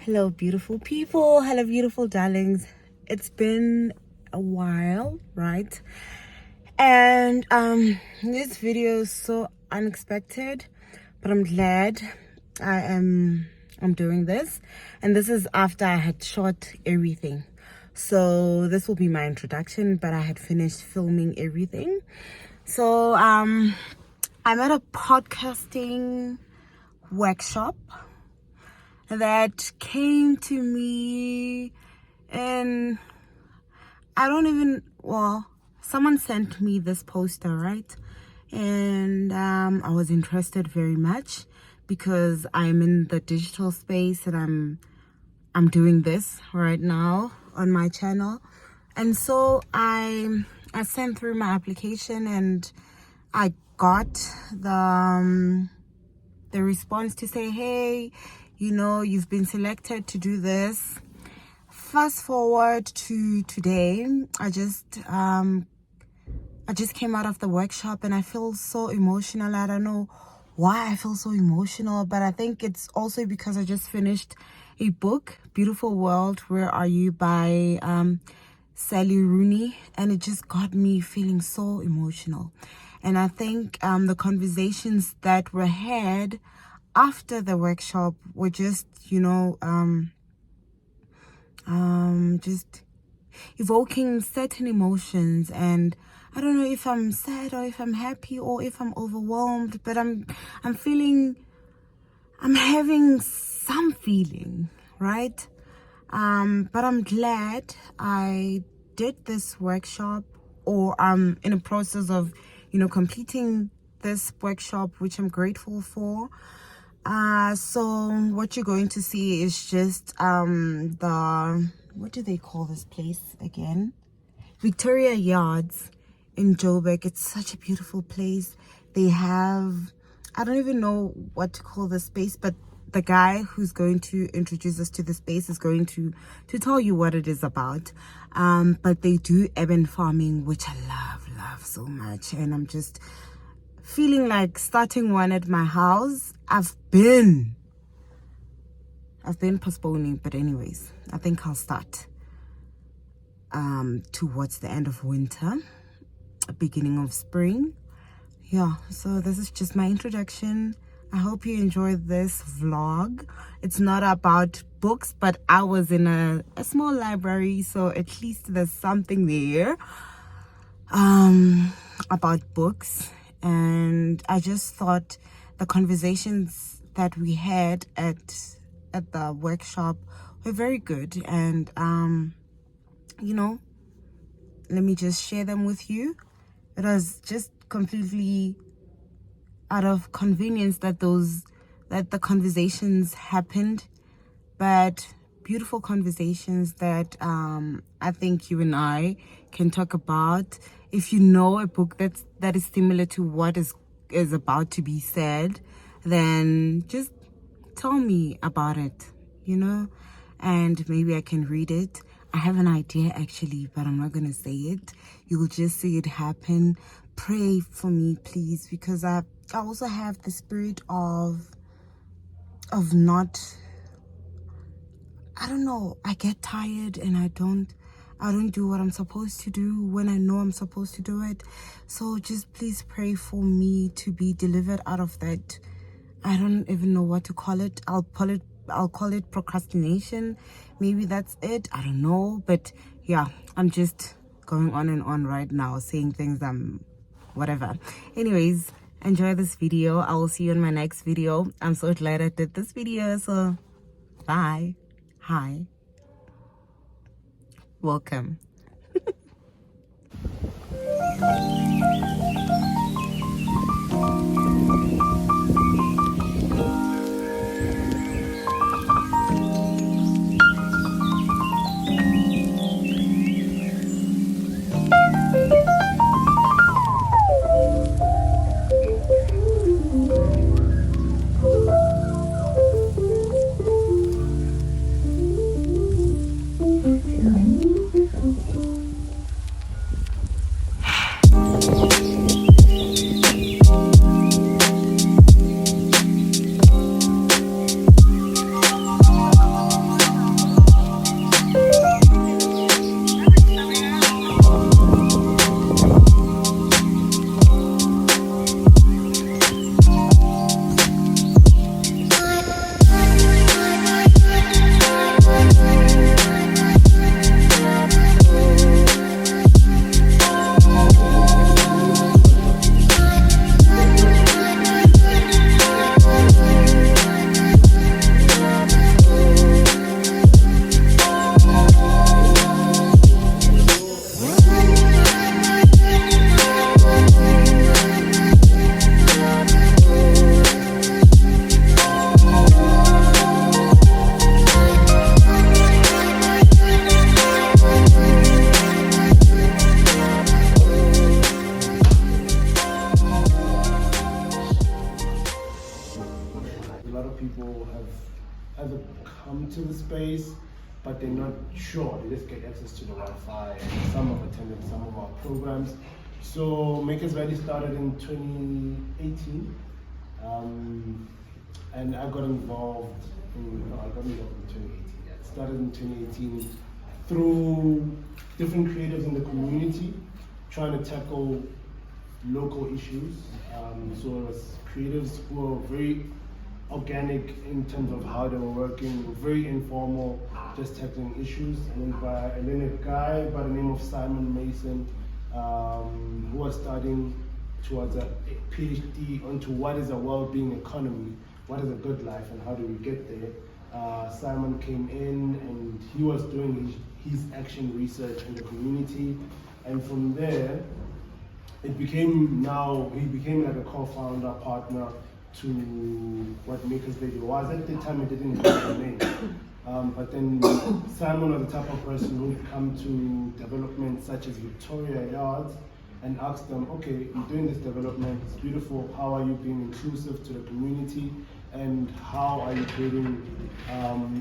Hello, beautiful people. Hello, beautiful darlings. It's been a while, right? And this video is so unexpected, but I'm glad I'm doing this. And this is after I had shot everything. So this will be my introduction, but I had finished filming everything. So I'm at a podcasting workshop that came to me, and someone sent me this poster, right? And I was interested very much because I'm in the digital space and I'm doing this right now on my channel. And so I sent through my application and I got the response to say, hey, you've been selected to do this. Fast forward to today. I just came out of the workshop and I feel so emotional. I don't know why I feel so emotional, but I think it's also because I just finished a book, Beautiful World, Where Are You, by Sally Rooney, and it just got me feeling so emotional. And I think the conversations that were had after the workshop were just, just evoking certain emotions. And I don't know if I'm sad or if I'm happy or if I'm overwhelmed, but I'm having some feeling, right? But I'm glad I did this workshop, or I'm in a process of, completing this workshop, which I'm grateful for. So what you're going to see is just what do they call this place again? Victoria Yards in Joburg. It's such a beautiful place. They have, I don't even know what to call the space, but the guy who's going to introduce us to the space is going to tell you what it is about. But they do urban farming, which I love so much, and I'm just feeling like starting one at my house. I've been postponing, but anyways, I think I'll start towards the end of winter, beginning of spring. Yeah, so this is just my introduction. I hope you enjoyed this vlog. It's not about books, but I was in a small library, so at least there's something there about books. And I just thought the conversations that we had at the workshop were very good, and let me just share them with you. It was just completely out of convenience that the conversations happened, but beautiful conversations that I think you and I can talk about. If you know a book that is similar to what is about to be said, then just tell me about it, and maybe I can read it. I have an idea actually, but I'm not gonna say it. You'll just see it happen. Pray for me, please, because I also have the spirit of not, I don't know, I get tired and I don't do what I'm supposed to do when I know I'm supposed to do it. So just please pray for me to be delivered out of that. I don't even know what to call it. I'll call it procrastination. Maybe that's it. I don't know. But yeah, I'm just going on and on right now, saying things whatever. Anyways, enjoy this video. I will see you in my next video. I'm so glad I did this video. So bye. Hi. Welcome. come to the space, but they're not sure. They just get access to the Wi-Fi, and some have attended some of our programs. So Makers Valley started in 2018, and I got involved in 2018. Yeah, it started in 2018 through different creatives in the community trying to tackle local issues. So it was creatives who were very organic in terms of how they were working, very informal, just tackling issues. And then a guy by the name of Simon Mason, who was studying towards a PhD onto what is a well-being economy, what is a good life, and how do we get there. Simon came in and he was doing his action research in the community, and from there he became like a co-founder, partner to what Makers Valley was. At the time it didn't have a name. But then Simon was the type of person who would come to development such as Victoria Yards and ask them, okay, you're doing this development, it's beautiful, how are you being inclusive to the community, and how are you creating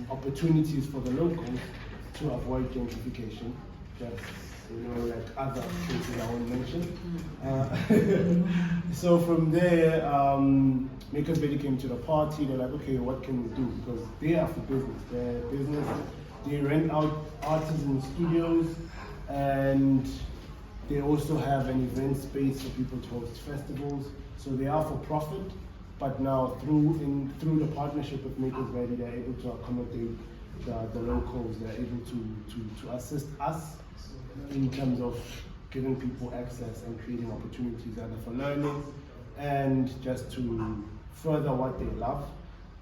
opportunities for the locals to avoid gentrification, just like other places I won't mention. So from there, Makers Valley came to the party. They're like, okay, what can we do? Because they are for business. They're business. They rent out artisan studios, and they also have an event space for people to host festivals. So they are for profit, but now through the partnership with Makers Valley, they're able to accommodate the locals. They're able to assist us in terms of giving people access and creating opportunities either for learning and just to further what they love,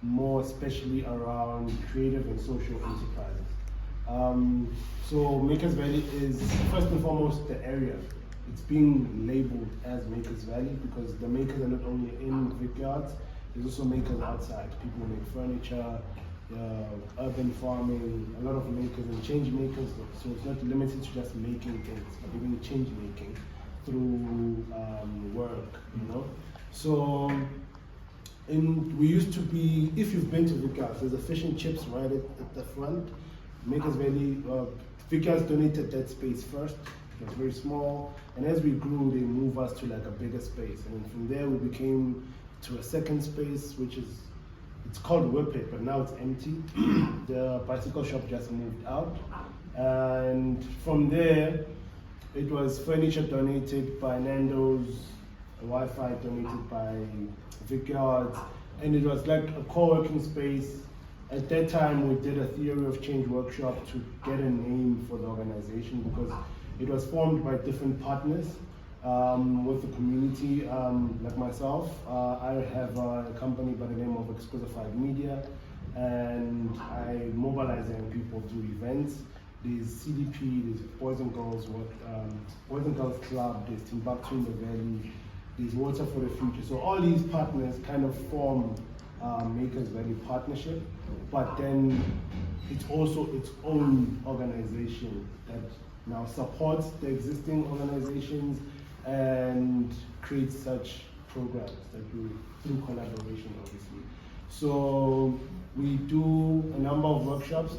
more especially around creative and social enterprises. So Makers Valley is first and foremost the area. It's being labeled as Makers Valley because the makers are not only in Vickyards, there's also makers outside. People make furniture, urban farming, a lot of makers and change makers. So it's not limited to just making things, but even change making through work, So we used to be, if you've been to Vickyards, there's a fish and chips right at the front. Makers Valley, Vickyards donated that space first. It was very small, and as we grew, they moved us to like a bigger space, and then from there we became to a second space, which is, it's called Whip It, but now it's empty. The bicycle shop just moved out, and from there it was furniture donated by Nando's, Wi-Fi donated by Vickyards, and it was like a co-working space. At that time we did a theory of change workshop to get a name for the organization because it was formed by different partners with the community. Like myself, I have a company by the name of Exquisified Media, and I mobilize young people through events. There's CDP, there's Boys and Girls Club, there's Timbuktu in the Valley, there's Water for the Future. So all these partners kind of form Makers Valley Partnership, but then it's also its own organization that now supports the existing organizations and creates such programs that we through collaboration, obviously. So we do a number of workshops.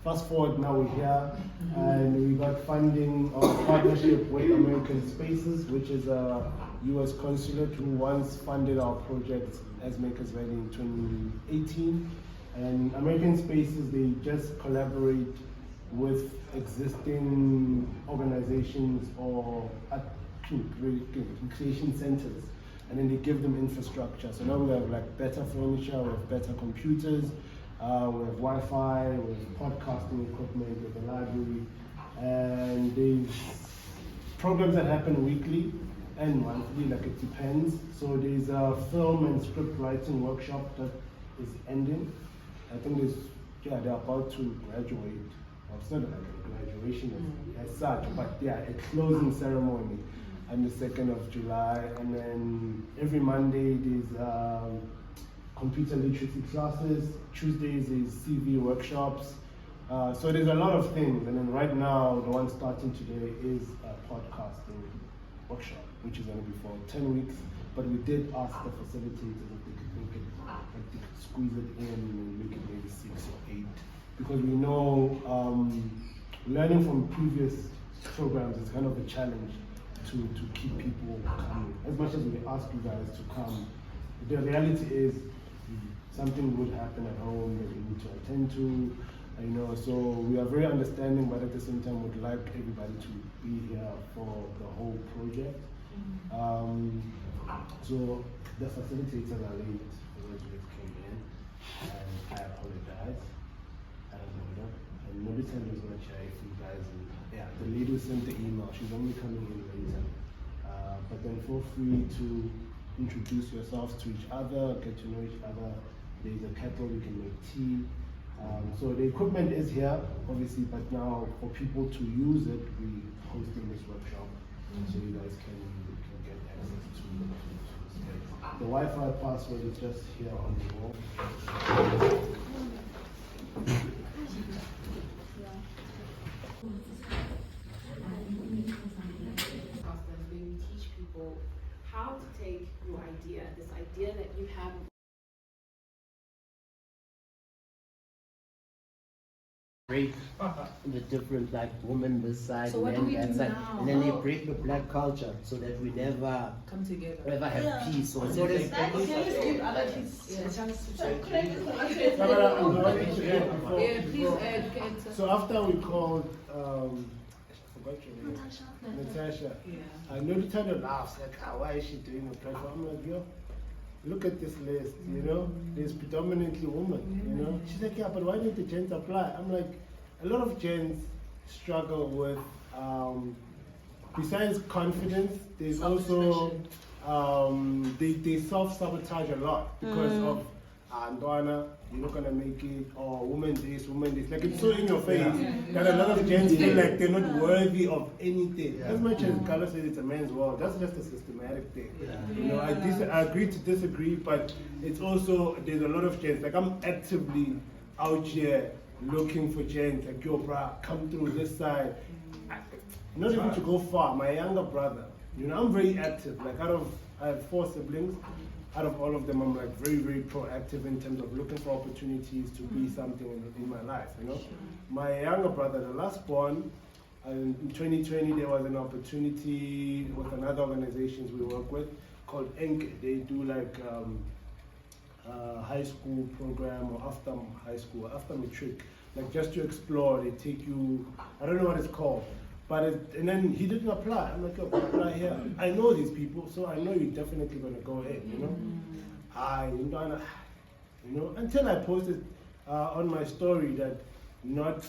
Fast forward, now we're here, and we got funding of partnership with American Spaces, which is a U.S. consulate who once funded our project as Makers Valley in 2018. And American Spaces, they just collaborate with existing organizations or creation centers, and then they give them infrastructure. So now we have like better furniture, we have better computers, we have Wi-Fi, we have podcasting equipment, we have a library, and there's programs that happen weekly and monthly, like it depends. So there's a film and script writing workshop that is ending. I think they're about to graduate. Well, it's not like a graduation as such, but yeah, a closing ceremony on the 2nd of July. And then every Monday there's computer literacy classes. Tuesdays is CV workshops. So there's a lot of things. And then right now, the one starting today is a podcasting workshop, which is going to be for 10 weeks. But we did ask the facilitators if they could make it squeeze it in and make it maybe 6 or 8. Because we know learning from previous programs is kind of a challenge to keep people coming. As much as we ask you guys to come, the reality is something would happen at home that we need to attend to. So we are very understanding, but at the same time would like everybody to be here for the whole project. So the facilitators are late for those who came in, and I apologize. And Nobitanda is going to share if you guys, the lady who sent the email, she's only coming in later. But then feel free to introduce yourselves to each other, get to know each other. There's a kettle, we can make tea. So the equipment is here, obviously, but now for people to use it, we're hosting this workshop, so you guys can get access to space. The Wi-Fi password is just here on the wall. When you teach people how to take your idea, this idea that you have. Break the different women this side, So what do we men that do side, now? and then they break the black culture so that we never Come together. ever have peace. So it's Can always you give other kids a chance to talk? Yeah, please add. So after we called, I forgot your name. Natasha. Yeah. I know the time laughs like, why is she doing a platform? I'm like, yo, look at this list, there's predominantly women, She's like, yeah, but why did the gents apply? I'm like, a lot of gents struggle with, besides confidence, there's also, they self-sabotage a lot because of, Andwana, you're not gonna make it, or woman this, like it's so in your face that a lot of gents feel like they're not worthy of anything. As much as Kaale said it's a man's world, that's just a systematic thing. I agree to disagree, but it's also, there's a lot of gents, like I'm actively out here looking for gents, like yo bruh, come through this side. Not even to go far, my younger brother, I'm very active, I have 4 siblings. Out of all of them, I'm like very, very proactive in terms of looking for opportunities to be something in my life, My younger brother, the last born, in 2020, there was an opportunity with another organizations we work with called ENK. They do high school program or after high school, after matric, just to explore. They take you, I don't know what it's called. And then he didn't apply. I'm like, yo, apply here. I know these people, so I know you're definitely gonna go ahead, until I posted on my story that not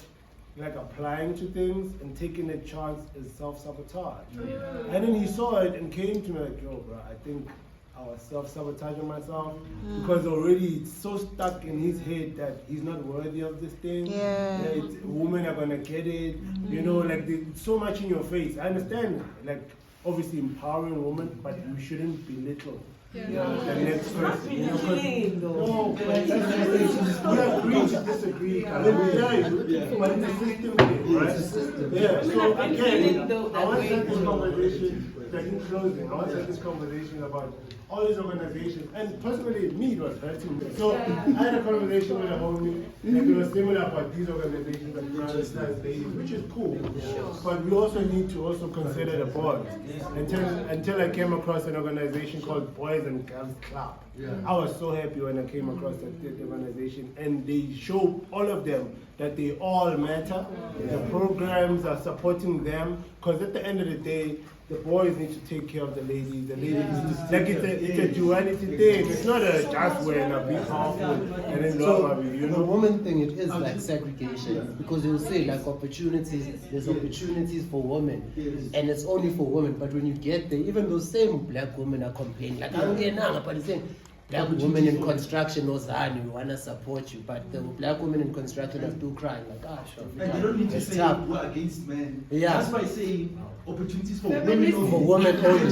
applying to things and taking a chance is self-sabotage. And then he saw it and came to me like, yo, bro, I think I was self-sabotaging myself because already it's so stuck in his head that he's not worthy of this thing. Women are gonna get it, there's so much in your face. I understand, obviously empowering women, but you shouldn't belittle the next person. No, we agree to disagree. But it's a system thing, right? Yeah. So again, I want to have this conversation. In closing, I want to have this conversation about all these organizations, and personally, me, it was hurting me. So I had a conversation with a homie, it was similar about these organizations that prioritize ladies, which is cool. But we also need to consider the boys. Until I came across an organization called Boys and Girls Club. I was so happy when I came across that organization, and they show all of them that they all matter. The programs are supporting them, because at the end of the day, the boys need to take care of the ladies. The ladies need to, it's a duality thing. It's not a just when I be powerful and then love you. The woman thing, it is like segregation, because you'll say opportunities. There's opportunities for women, and it's only for women. But when you get there, even those same black women are complaining but they're saying, black women in construction, we want to support you, but the black women in construction are still crying sure. And you don't need to say we're against men. That's why I say opportunities for women. For women only.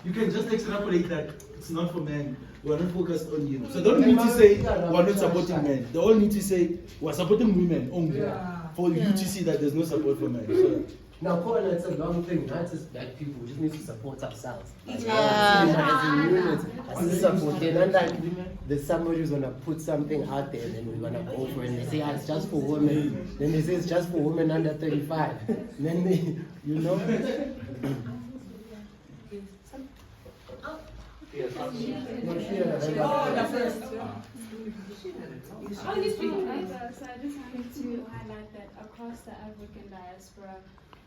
You can just extrapolate that it's not for men. We're not focused on you. So don't need to say we're not supporting men. They all need to say we're supporting women only. For you to see that there's no support for men. So, now, Kaale, it's a long thing, not just black people. We just need to support ourselves. Yeah. As a unit, supporting, and then there's somebody who's gonna put something out there, and then we're gonna go for it. And they say, it's just for women. Then they say it's just for women under 35. And then they, you know. So I just wanted to highlight that across the African diaspora,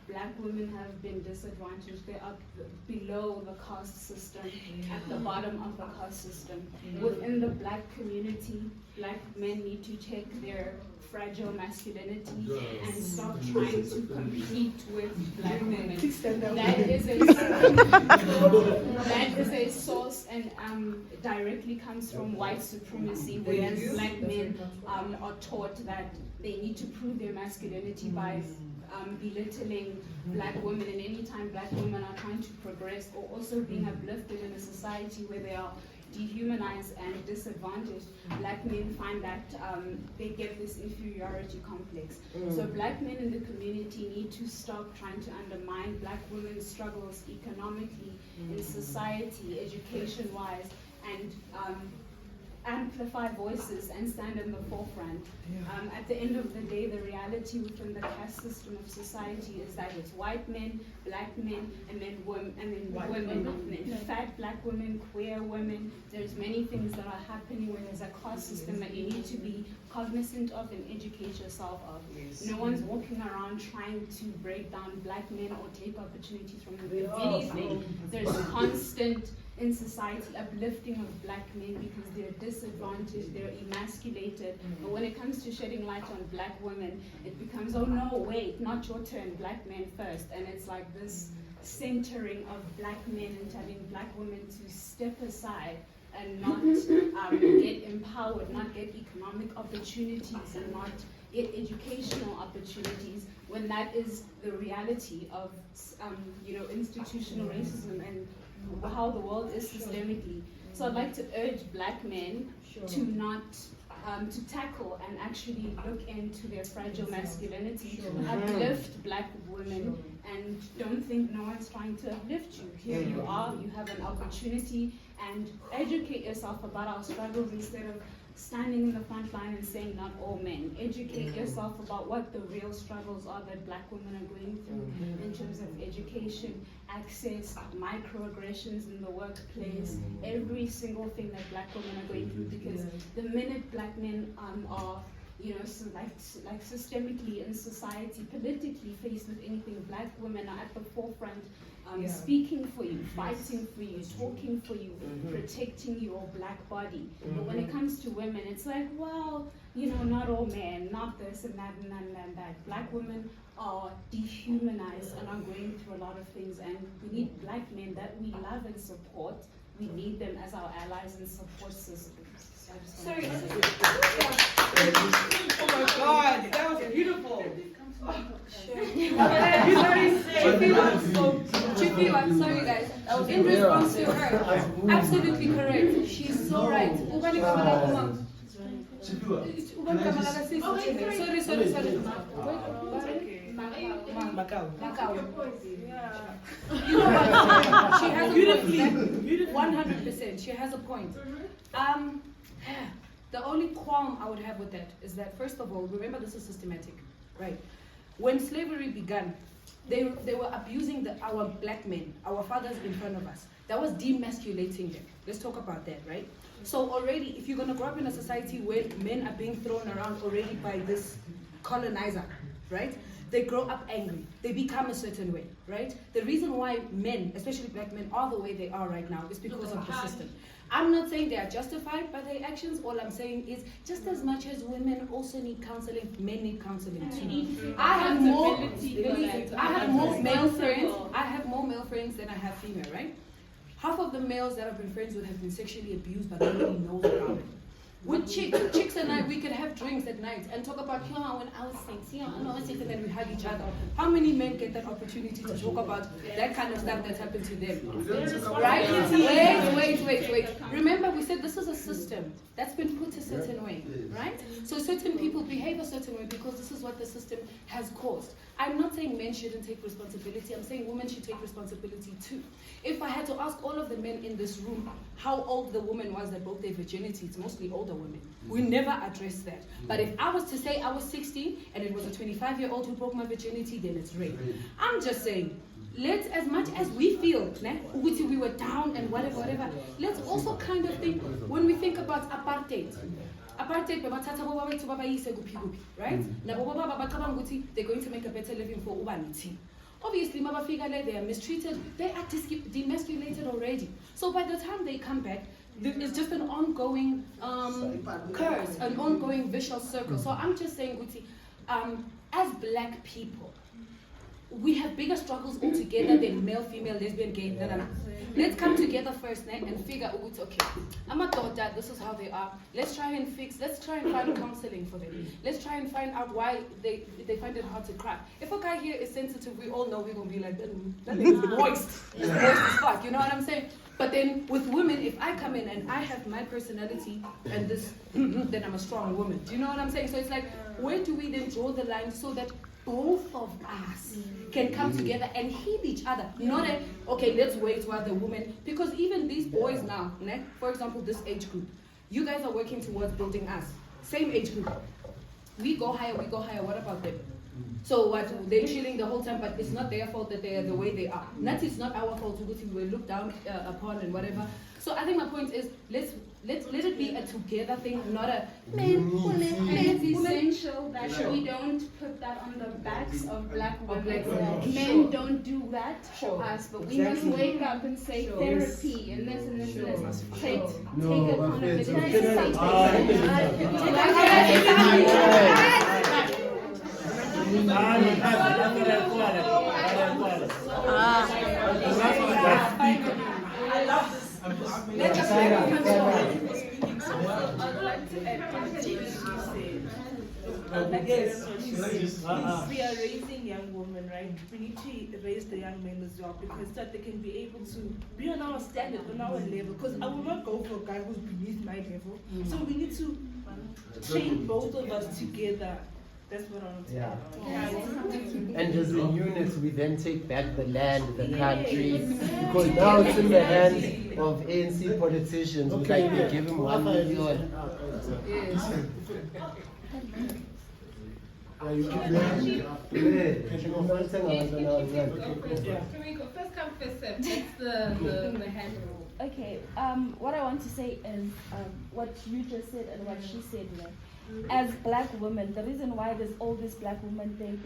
Black women have been disadvantaged. They are below the caste system, at the bottom of the caste system. Within the Black community, Black men need to take their fragile masculinity and stop trying to compete with Black women. That is a source and directly comes from white supremacy, whereas Black men are taught that they need to prove their masculinity by belittling Black women, and anytime Black women are trying to progress or also being uplifted in a society where they are dehumanized and disadvantaged, Black men find that they get this inferiority complex. So Black men in the community need to stop trying to undermine Black women's struggles economically, in society, education-wise, and amplify voices and stand in the forefront. At the end of the day, the reality within the caste system of society is that it's white men, Black men, and then women. Fat Black women, queer women. There's many things that are happening where there's a caste system that you need to be cognizant of and educate yourself of. No one's walking around trying to break down Black men or take opportunities from them. If anything, there's constant in society uplifting of Black men because they're disadvantaged, they're emasculated. But when it comes to shedding light on Black women, it becomes, oh no, wait, not your turn, Black men first. And it's like this centering of Black men and telling Black women to step aside and not get empowered, not get economic opportunities, and not get educational opportunities, when that is the reality of institutional racism and how the world is systemically. So I'd like to urge Black men to not to tackle and actually look into their fragile masculinity, uplift Black women, and don't think no one's trying to uplift you. Here you are, you have an opportunity, and educate yourself about our struggles instead of standing in the front line and saying not all men. Educate yourself about what the real struggles are that Black women are going through in terms of education, access, microaggressions in the workplace, every single thing that Black women are going through, because the minute Black men are systemically in society, politically faced with anything, Black women are at the forefront, speaking for you, fighting for you, talking for you, protecting your Black body. But when it comes to women, it's like, well, not all men, not this and that and that and that. Black women are dehumanized and are going through a lot of things, and we need Black men that we love and support. We need them as our allies and support systems. Sorry. Oh my God, that was beautiful. Chippy, I'm sorry guys. In response to her, absolutely correct. She's so right. Sorry. Macau. You know what? She has a point. 100%. She has a point. The only qualm I would have with that is that, first of all, remember this is systematic, right? When slavery began, they were abusing our Black men, our fathers in front of us. That was demasculating them. Let's talk about that, right? So already, if you're gonna grow up in a society where men are being thrown around already by this colonizer, right? They grow up angry. They become a certain way, right? The reason why men, especially Black men, are the way they are right now is because of the system. I'm not saying they are justified by their actions. All I'm saying is, just as much as women also need counseling, men need counseling too. I have more male friends. I have more male friends than I have female, right? Half of the males that I've been friends with have been sexually abused, but nobody knows about it. With chicks and I, we could have drinks at night and talk about when I was sexy, when I was sexy, and then we hug each other. How many men get that opportunity to talk about that kind of stuff that's happened to them? Right? Wait. Remember, we said this is a system that's been put a certain way, right? So certain people behave a certain way because this is what the system has caused. I'm not saying men shouldn't take responsibility. I'm saying women should take responsibility too. If I had to ask all of the men in this room how old the woman was that broke their virginity, it's mostly older women. We never address that. But if I was to say I was 16 and it was a 25-year-old who broke my virginity, then it's rape. I'm just saying, let's, as much as we feel, we were down and whatever, let's also kind of think, when we think about apartheid, right? They're going to make a better living for ubaniti. Obviously, they are mistreated, they are demasculated already. So by the time they come back, it's just an ongoing curse, an ongoing vicious circle. So I'm just saying, Guti, as black people, we have bigger struggles altogether than male, female, lesbian, gay, Let's come together first and figure out, okay, I'm a daughter, this is how they are. Let's try and find counseling for them. Let's try and find out why they find it hard to cry. If a guy here is sensitive, we all know we're going to be like, that nigga's moist. It's moist as fuck, you know what I'm saying? But then with women, if I come in and I have my personality and this, then I'm a strong woman. Do you know what I'm saying? So it's like, where do we then draw the line so that both of us can come together and heal each other? Not okay, let's wait while the woman, because even these boys now, for example, this age group, you guys are working towards building us. Same age group. We go higher, what about them? So what, they're chilling the whole time, but it's not their fault that they are the way they are. That is not our fault, we were looked down upon and whatever. So I think my point is, let it be a together thing, not a men. It's essential that we don't put that on the backs of black women. Men don't do that for us, but we must wake up and say therapy and this and this and this. Take We are raising young women, right? We need to raise the young men as well, because that they can be able to be on our standard, on our level. Because I will not go for a guy who's beneath my level. So we need to train both of us together. That's what I want to say. And as a unit, we then take back the land, the country, because now it's in the hands of ANC politicians. We like to give him 1 million. Yes. Can we go first come, first serve? That's the hand rule. Okay, what I want to say is what you just said and what she said. As black women, the reason why there's all this black woman thing,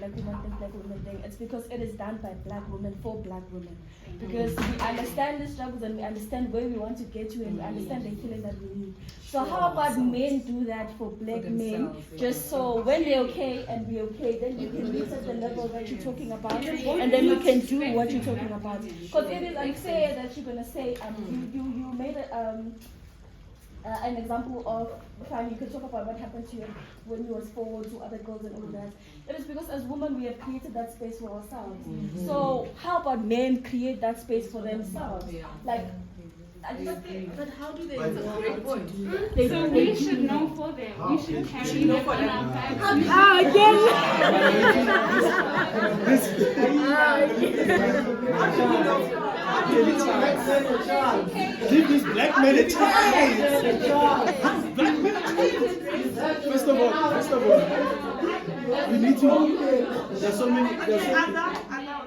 it's because it is done by black women for black women. Because we understand the struggles and we understand where we want to get to and we understand the feeling that we need. So how about men do that for black men? Just so when they're okay and we're okay, then you can reach at the level that you're talking about and then you can do what you're talking about. Because it is unfair that you're going to say, you made an example of, fine, you could talk about what happened to you when you was forward to other girls and all that. It is because as women we have created that space for ourselves. So how about men create that space for themselves? Like, but how do they? That's a great point. So we should know for them. We should carry them on our backs. Give these black men a chance. Black men a chance. First of all, we need to.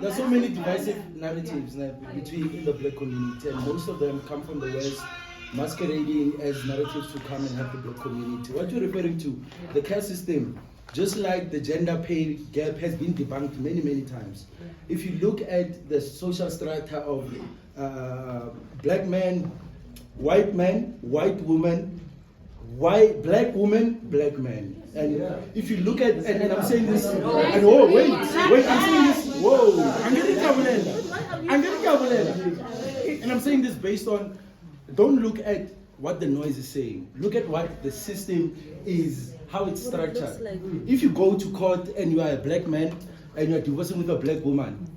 There's so many divisive narratives between the black community, and most of them come from the West, masquerading as narratives to come and help the black community. What you're referring to, the caste system, just like the gender pay gap has been debunked many times. If you look at the social strata of black men, white woman, black woman, black man. And if you look at, and I'm saying this, and wait, I'm saying this, I'm getting kabulela. And I'm saying this based on, don't look at what the noise is saying. Look at what the system is, how it's structured. If you go to court and you are a black man and you are divorcing with a black woman,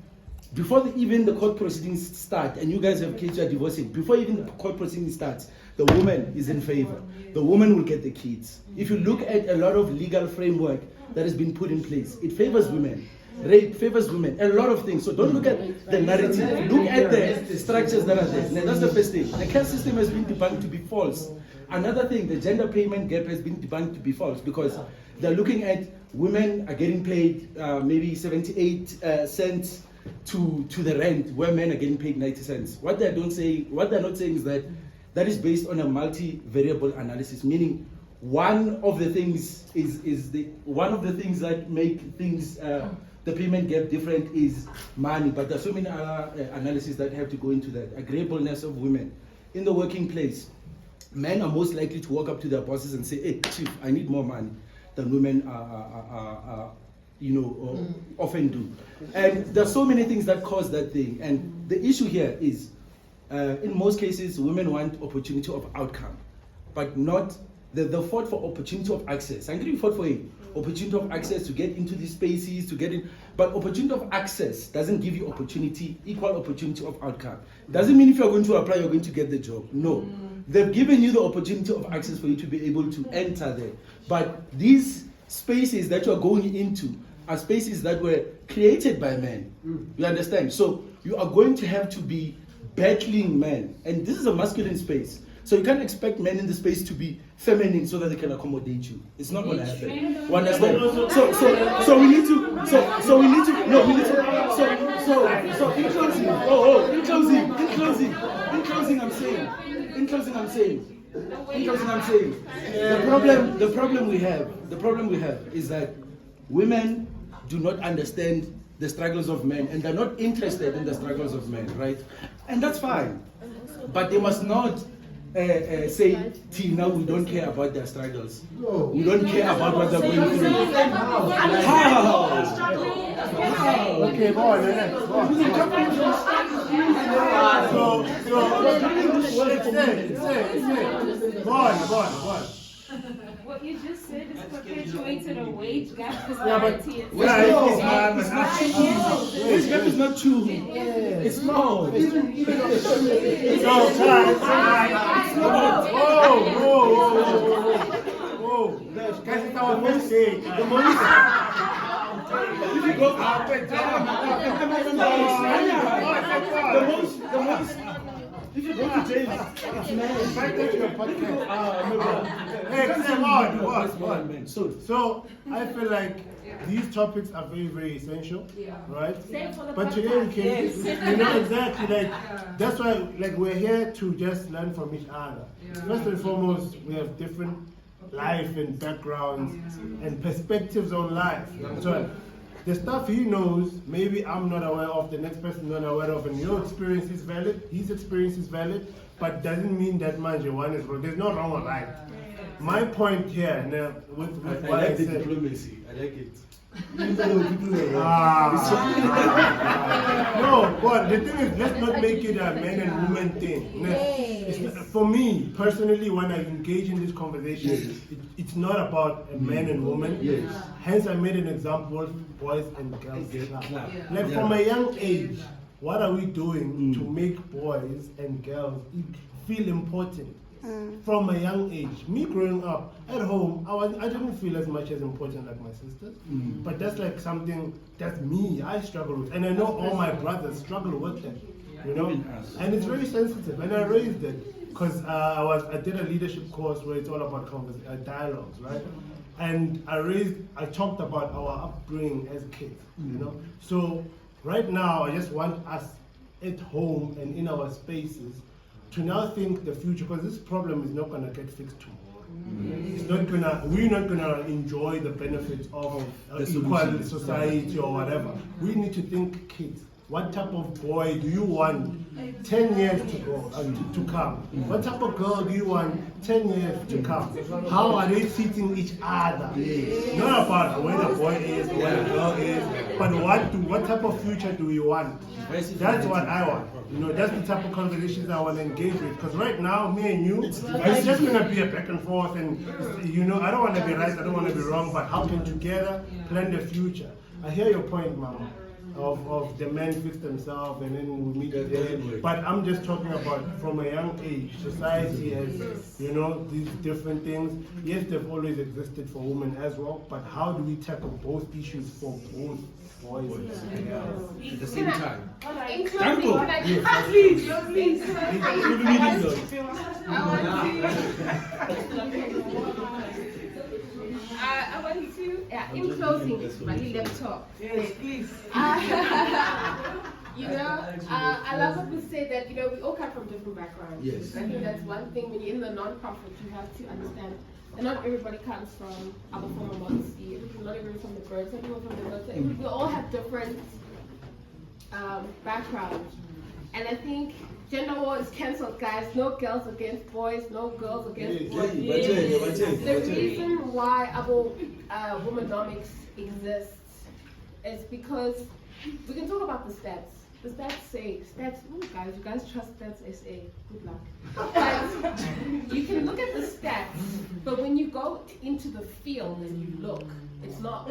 before even the court proceedings start, and you guys have kids you are divorcing, before even the court proceedings starts, the woman is in favor. The woman will get the kids. If you look at a lot of legal framework that has been put in place, it favors women. Rape favors women, a lot of things. So don't look at the narrative, look at the structures that are there. Now, that's the first thing. The caste system has been debunked to be false. Another thing, the gender payment gap has been debunked to be false because they're looking at women are getting paid maybe 78 cents to the rent, where men are getting paid 90 cents. What they're not saying is that is based on a multi-variable analysis, meaning one of the things that make things the payment gap different is money, but there's so many other analyses that have to go into that. Agreeableness of women in the working place. Men are most likely to walk up to their bosses and say, "Hey, chief, I need more money," than women often do. And there's so many things that cause that thing. And the issue here is, in most cases, women want opportunity of outcome, but not the fought for opportunity of access. I agree, fought for opportunity of access to get into these spaces, to get in, but opportunity of access doesn't give you equal opportunity of outcome. Doesn't mean if you're going to apply, you're going to get the job. No. They've given you the opportunity of access for you to be able to enter there. But these spaces that you're going into are spaces that were created by men. You understand? So you are going to have to be battling men. And this is a masculine space. So you can't expect men in the space to be feminine so that they can accommodate you. It's not going to happen. You understand? So in closing, I'm saying, the problem we have is that women do not understand the struggles of men, and they're not interested in the struggles of men, right? And that's fine, but they must not say, Tina, we don't care about their struggles. No. We don't care about what they're going through. How? Okay, go on. Go on. What you just said is perpetuated a wage gap society. This gap is not true. It's small. If you go to jail, So I feel like these topics are very, very essential, right? But today we can, exactly, like, that's why, like, we're here to just learn from each other. First and foremost, we have different life and backgrounds and perspectives on life. So the stuff he knows, maybe I'm not aware of, the next person not aware of, and your experience is valid, his experience is valid, but doesn't mean that manje one is wrong. There's no wrong or right. My point here, now, with what I said, diplomacy, I like it. No, but the thing is, let's not make it a man and woman thing. For me, personally, when I engage in this conversation, it's not about a man and woman. Hence, I made an example of boys and girls. Like, from a young age, what are we doing to make boys and girls feel important? From a young age. Me growing up at home, I didn't feel as much as important like my sisters. But that's like something that's me, I struggle with. And I know all my brothers struggle with that. And it's very sensitive. And I raised it because I did a leadership course where it's all about dialogues, right? And I talked about our upbringing as kids, So right now, I just want us at home and in our spaces to now think the future, because this problem is not going to get fixed tomorrow. We're not gonna enjoy the benefits of equal society or whatever. We need to think kids. what type of boy do you want 10 years to go to come? What type of girl do you want 10 years to come? How are they treating each other? Not about where the boy is or where the girl is, but what type of future do we want? That's what I want. You know, that's the type of conversations I want to engage with. Because right now, me and you, it's just going to be a back and forth. And, you know, I don't want to be right, I don't want to be wrong, but how can together plan the future? I hear your point, Mama, of the men fix themselves and then we meet again. But I'm just talking about from a young age, society has, you know, these different things. Yes, they've always existed for women as well, but how do we tackle both issues for both boys and girls at the same time? In closing, Danko. can I Yes. please, I want to, yeah, in closing, Mali, let me talk. Yes, please. You know, I love what we say that, you know, we all come from different backgrounds. Yes. I think that's one thing when you're in the non-profit, you have to understand that not everybody comes from our former modesty, not everyone from the birds, some people from the birds. We all have different backgrounds. And I think gender war is cancelled, guys. No girls against boys, no girls against boys. The reason why our womanomics exists is because we can talk about the stats. The stats say, guys, you guys trust stats SA, good luck. But you can look at the stats, but when you go into the field and you look, it's not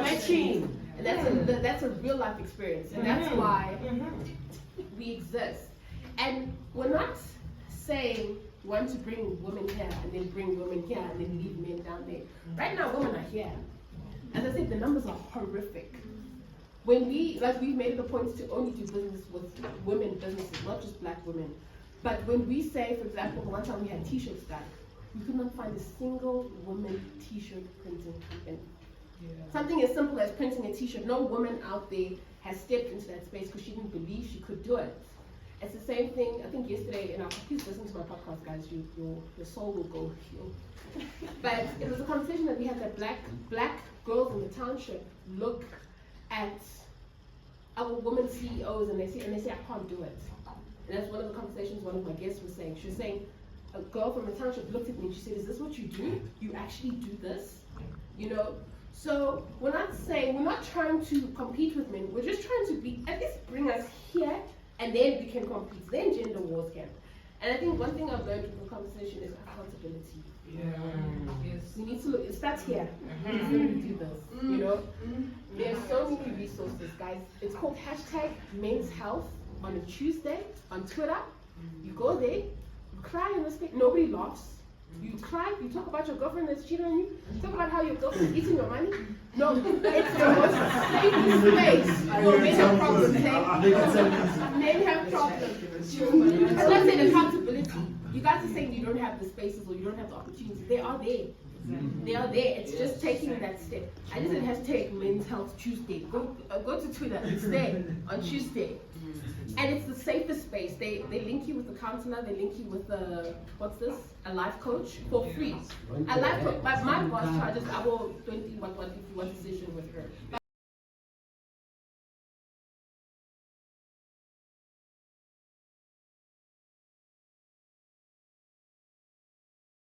matching. And that's a real life experience, and that's why we exist. And we're not saying we want to bring women here and then bring women here and then leave men down there. Right now, women are here. As I said, the numbers are horrific. When we've made it a point to only do business with women businesses, not just black women. But when we say, for example, one time we had t-shirts done, we could not find a single woman t-shirt printing company. Something as simple as printing a t-shirt. No woman out there has stepped into that space because she didn't believe she could do it. It's the same thing, I think yesterday, please listen to my podcast, guys, your soul will go heal. But it was a conversation that we had that black girls in the township look at our women CEOs and they say, I can't do it. And that's one of the conversations one of my guests was saying. She was saying, a girl from the township looked at me and she said, is this what you do? You actually do this? You know? So we're not trying to compete with men, we're just trying to at least bring us here and then we can compete, then gender wars can. And I think one thing I've learned from the conversation is accountability. Yes. We need to look, it starts here. We do this, you know? There's so many resources, guys. It's called #Men'sHealth on a Tuesday on Twitter. You go there, you cry in the space, nobody laughs. You cry, you talk about your girlfriend that's cheating on you, talk about how your girlfriend is eating your money. No, it's the most safe space for men have problems. Men have problems. I'm not saying accountability. You guys are saying you don't have the spaces or you don't have the opportunities. They are there. They are there. It's just taking that step. I just said Men's Health Tuesday. Go to Twitter. It's there on Tuesday. And it's the safest space. They link you with the counselor. They link you with a life coach for free. A life coach. My boss charges about 20 if you want a session with her.